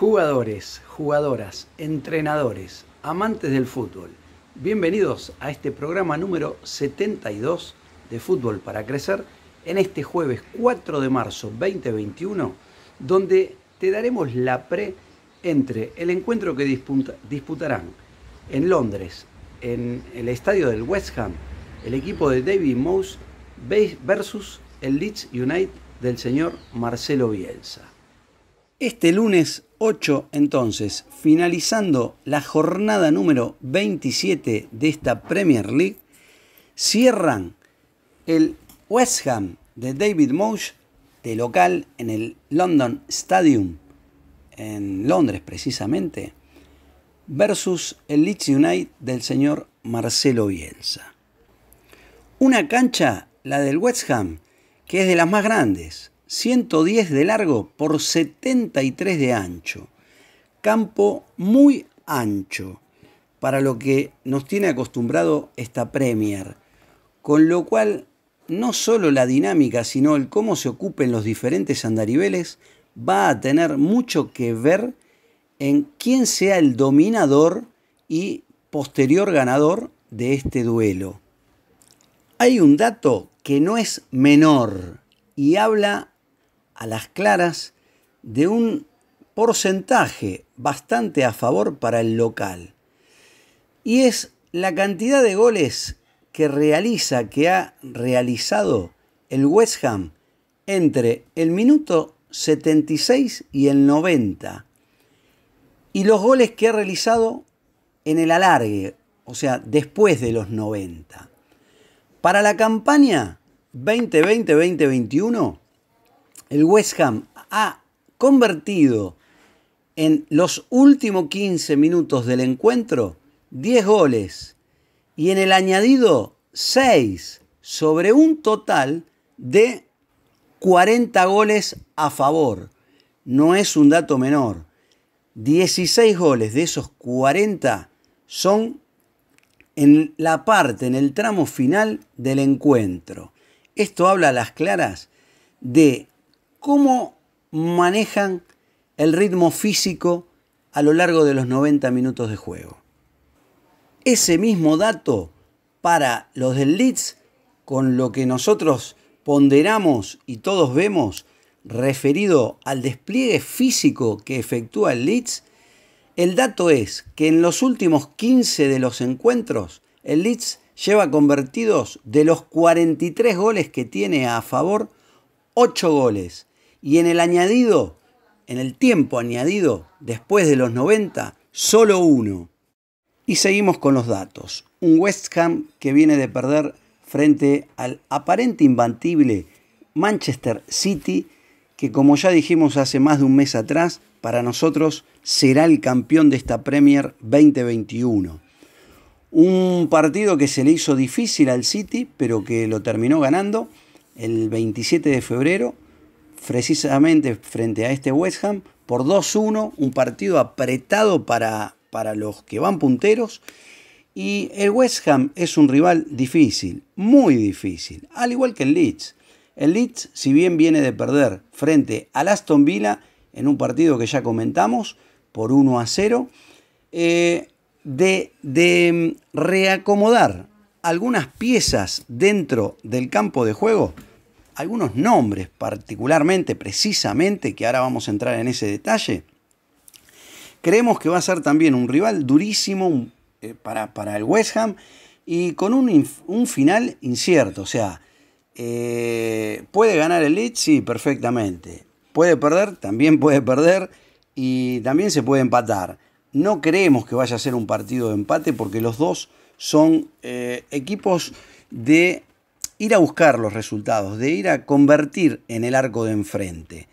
Jugadores, jugadoras, entrenadores, amantes del fútbol, bienvenidos a este programa número 72 de Fútbol para Crecer en este jueves 4 de marzo 2021, donde te daremos la pre entre el encuentro que disputarán en Londres, en el estadio del West Ham, el equipo de David Moyes versus el Leeds United del señor Marcelo Bielsa. Este lunes 8, entonces, finalizando la jornada número 27 de esta Premier League, cierran el West Ham de David Moyes de local en el London Stadium, en Londres precisamente, versus el Leeds United del señor Marcelo Bielsa. Una cancha, la del West Ham, que es de las más grandes, 110 de largo por 73 de ancho. Campo muy ancho para lo que nos tiene acostumbrado esta Premier, con lo cual no solo la dinámica, sino el cómo se ocupen los diferentes andariveles va a tener mucho que ver en quién sea el dominador y posterior ganador de este duelo. Hay un dato que no es menor y habla a las claras de un porcentaje bastante a favor para el local. Y es la cantidad de goles que ha realizado el West Ham entre el minuto 76 y el 90. Y los goles que ha realizado en el alargue, o sea, después de los 90. Para la campaña 2020-2021, el West Ham ha convertido en los últimos 15 minutos del encuentro 10 goles y en el añadido 6 sobre un total de 40 goles a favor. No es un dato menor. 16 goles de esos 40 son en el tramo final del encuentro. Esto habla a las claras de cómo manejan el ritmo físico a lo largo de los 90 minutos de juego. Ese mismo dato para los del Leeds, con lo que nosotros ponderamos y todos vemos referido al despliegue físico que efectúa el Leeds, el dato es que en los últimos 15 de los encuentros, el Leeds lleva convertidos de los 43 goles que tiene a favor, 8 goles. Y en el tiempo añadido, después de los 90, solo 1. Y seguimos con los datos. Un West Ham que viene de perder frente al aparente imbatible Manchester City, que como ya dijimos hace más de un mes atrás, para nosotros será el campeón de esta Premier 2021. Un partido que se le hizo difícil al City, pero que lo terminó ganando el 27 de febrero, precisamente frente a este West Ham, por 2-1, un partido apretado para los que van punteros. Y el West Ham es un rival difícil, muy difícil, al igual que el Leeds. El Leeds, si bien viene de perder frente al Aston Villa en un partido que ya comentamos, por 1-0, de reacomodar algunas piezas dentro del campo de juego, algunos nombres particularmente, precisamente, que ahora vamos a entrar en ese detalle, creemos que va a ser también un rival durísimo para el West Ham y con un final incierto. O sea, ¿puede ganar el Leeds? Sí, perfectamente. ¿Puede perder? También puede perder y también se puede empatar. No creemos que vaya a ser un partido de empate porque los dos son equipos de ir a buscar los resultados, de ir a convertir en el arco de enfrente.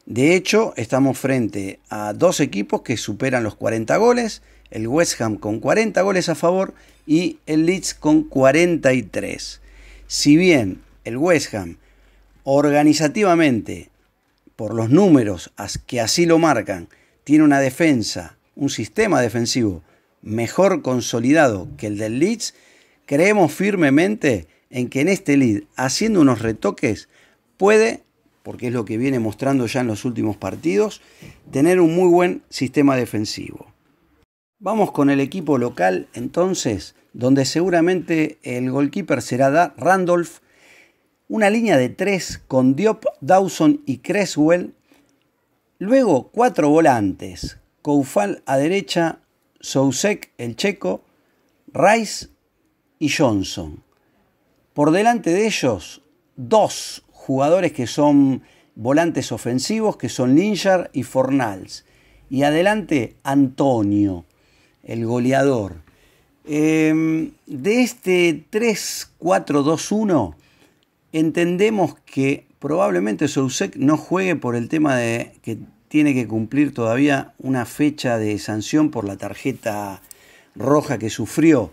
De hecho, estamos frente a dos equipos que superan los 40 goles, el West Ham con 40 goles a favor y el Leeds con 43. Si bien el West Ham organizativamente, por los números que así lo marcan, tiene una defensa, un sistema defensivo mejor consolidado que el del Leeds, creemos firmemente en que en este Leeds, haciendo unos retoques, puede porque es lo que viene mostrando ya en los últimos partidos, tener un muy buen sistema defensivo. Vamos con el equipo local entonces, donde seguramente el goalkeeper será Randolph. Una línea de 3 con Diop, Dawson y Creswell. Luego 4 volantes. Koufal a derecha, Soucek el checo, Rice y Johnson. Por delante de ellos 2 jugadores que son volantes ofensivos, que son Lingard y Fornals. Y adelante Antonio, el goleador. De este 3-4-2-1 entendemos que probablemente Soucek no juegue por el tema de que tiene que cumplir todavía una fecha de sanción por la tarjeta roja que sufrió.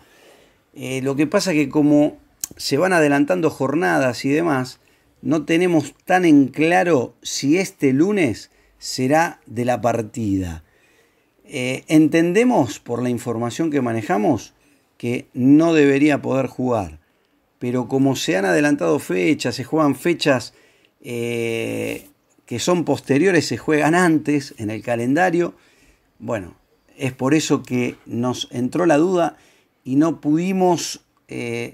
Lo que pasa es que como se van adelantando jornadas y demás, no tenemos tan en claro si este lunes será de la partida. Entendemos por la información que manejamos que no debería poder jugar, pero como se han adelantado fechas, se juegan fechas que son posteriores, se juegan antes en el calendario, bueno, es por eso que nos entró la duda y no pudimos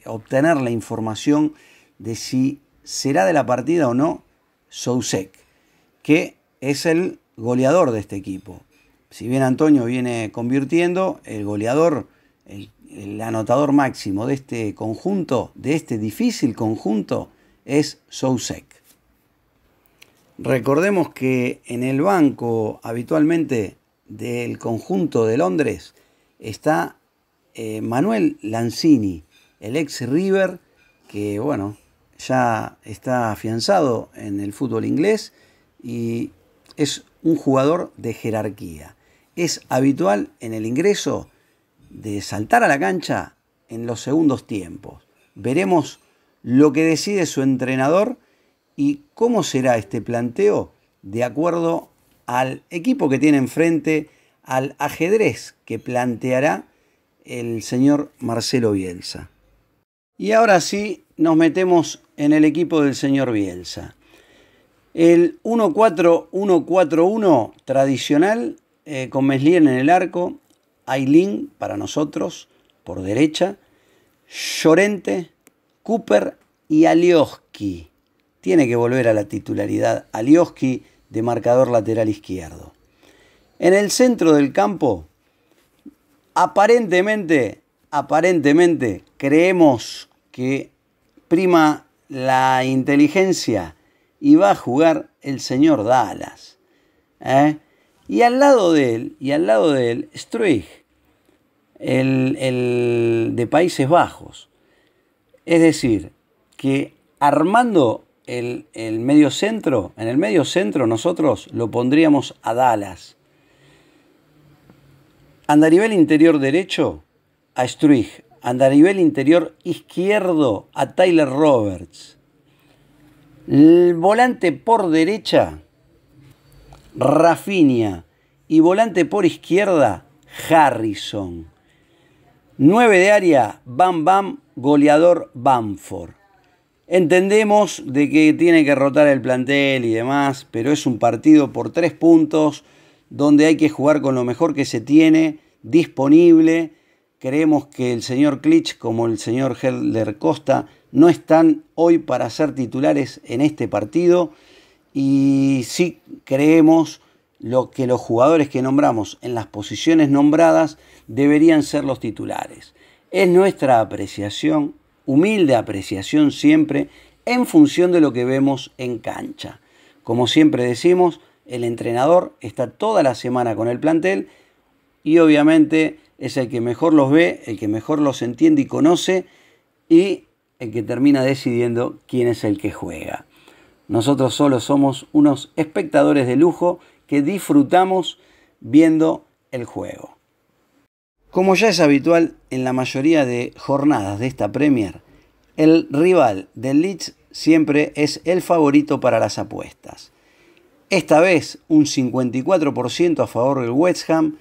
obtener la información de si será de la partida o no Soucek, que es el goleador de este equipo. Si bien Antonio viene convirtiendo, el goleador, el anotador máximo de este conjunto, de este difícil conjunto, es Soucek. Recordemos que en el banco habitualmente del conjunto de Londres está Manuel Lanzini, el ex River, que bueno, ya está afianzado en el fútbol inglés y es un jugador de jerarquía. Es habitual en el ingreso de saltar a la cancha en los segundos tiempos. Veremos lo que decide su entrenador y cómo será este planteo de acuerdo al equipo que tiene enfrente, al ajedrez que planteará el señor Marcelo Bielsa. Y ahora sí nos metemos en el equipo del señor Bielsa. El 1-4-1-4-1 tradicional, con Meslier en el arco, Aylin para nosotros por derecha, Llorente, Cooper y Alioski. Tiene que volver a la titularidad Alioski de marcador lateral izquierdo. En el centro del campo, aparentemente creemos que prima la inteligencia y va a jugar el señor Dallas. Y al lado de él, Struijk, el de Países Bajos. Es decir, que armando el medio centro, en el medio centro nosotros lo pondríamos a Dallas. Andarivel interior derecho a Struijk. Andarivel interior izquierdo a Tyler Roberts. El volante por derecha, Rafinha. Y volante por izquierda, Harrison. 9 de área, Bam Bam, goleador Bamford. Entendemos de que tiene que rotar el plantel y demás, pero es un partido por 3 puntos donde hay que jugar con lo mejor que se tiene disponible. Creemos que el señor Klitsch como el señor Helder Costa no están hoy para ser titulares en este partido y sí creemos que los jugadores que nombramos en las posiciones nombradas deberían ser los titulares. Es nuestra apreciación, humilde apreciación siempre, en función de lo que vemos en cancha. Como siempre decimos, el entrenador está toda la semana con el plantel y obviamente es el que mejor los ve, el que mejor los entiende y conoce y el que termina decidiendo quién es el que juega. Nosotros solo somos unos espectadores de lujo que disfrutamos viendo el juego. Como ya es habitual en la mayoría de jornadas de esta Premier, el rival del Leeds siempre es el favorito para las apuestas. Esta vez un 54% a favor del West Ham,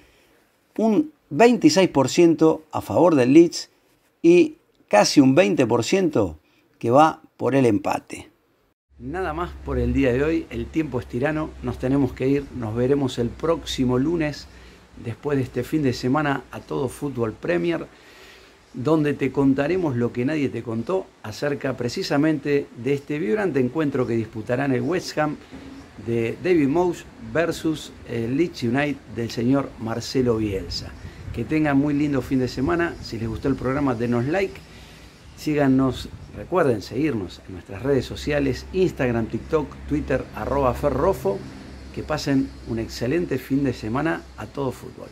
un 26% a favor del Leeds y casi un 20% que va por el empate. Nada más por el día de hoy, el tiempo es tirano, nos tenemos que ir, nos veremos el próximo lunes, después de este fin de semana, a todo Fútbol Premier, donde te contaremos lo que nadie te contó acerca precisamente de este vibrante encuentro que disputarán el West Ham de David Moyes versus el Leeds United del señor Marcelo Bielsa. Que tengan muy lindo fin de semana. Si les gustó el programa, denos like, síganos, recuerden seguirnos en nuestras redes sociales, Instagram, TikTok, Twitter, @ferrofo. Que pasen un excelente fin de semana a todo fútbol.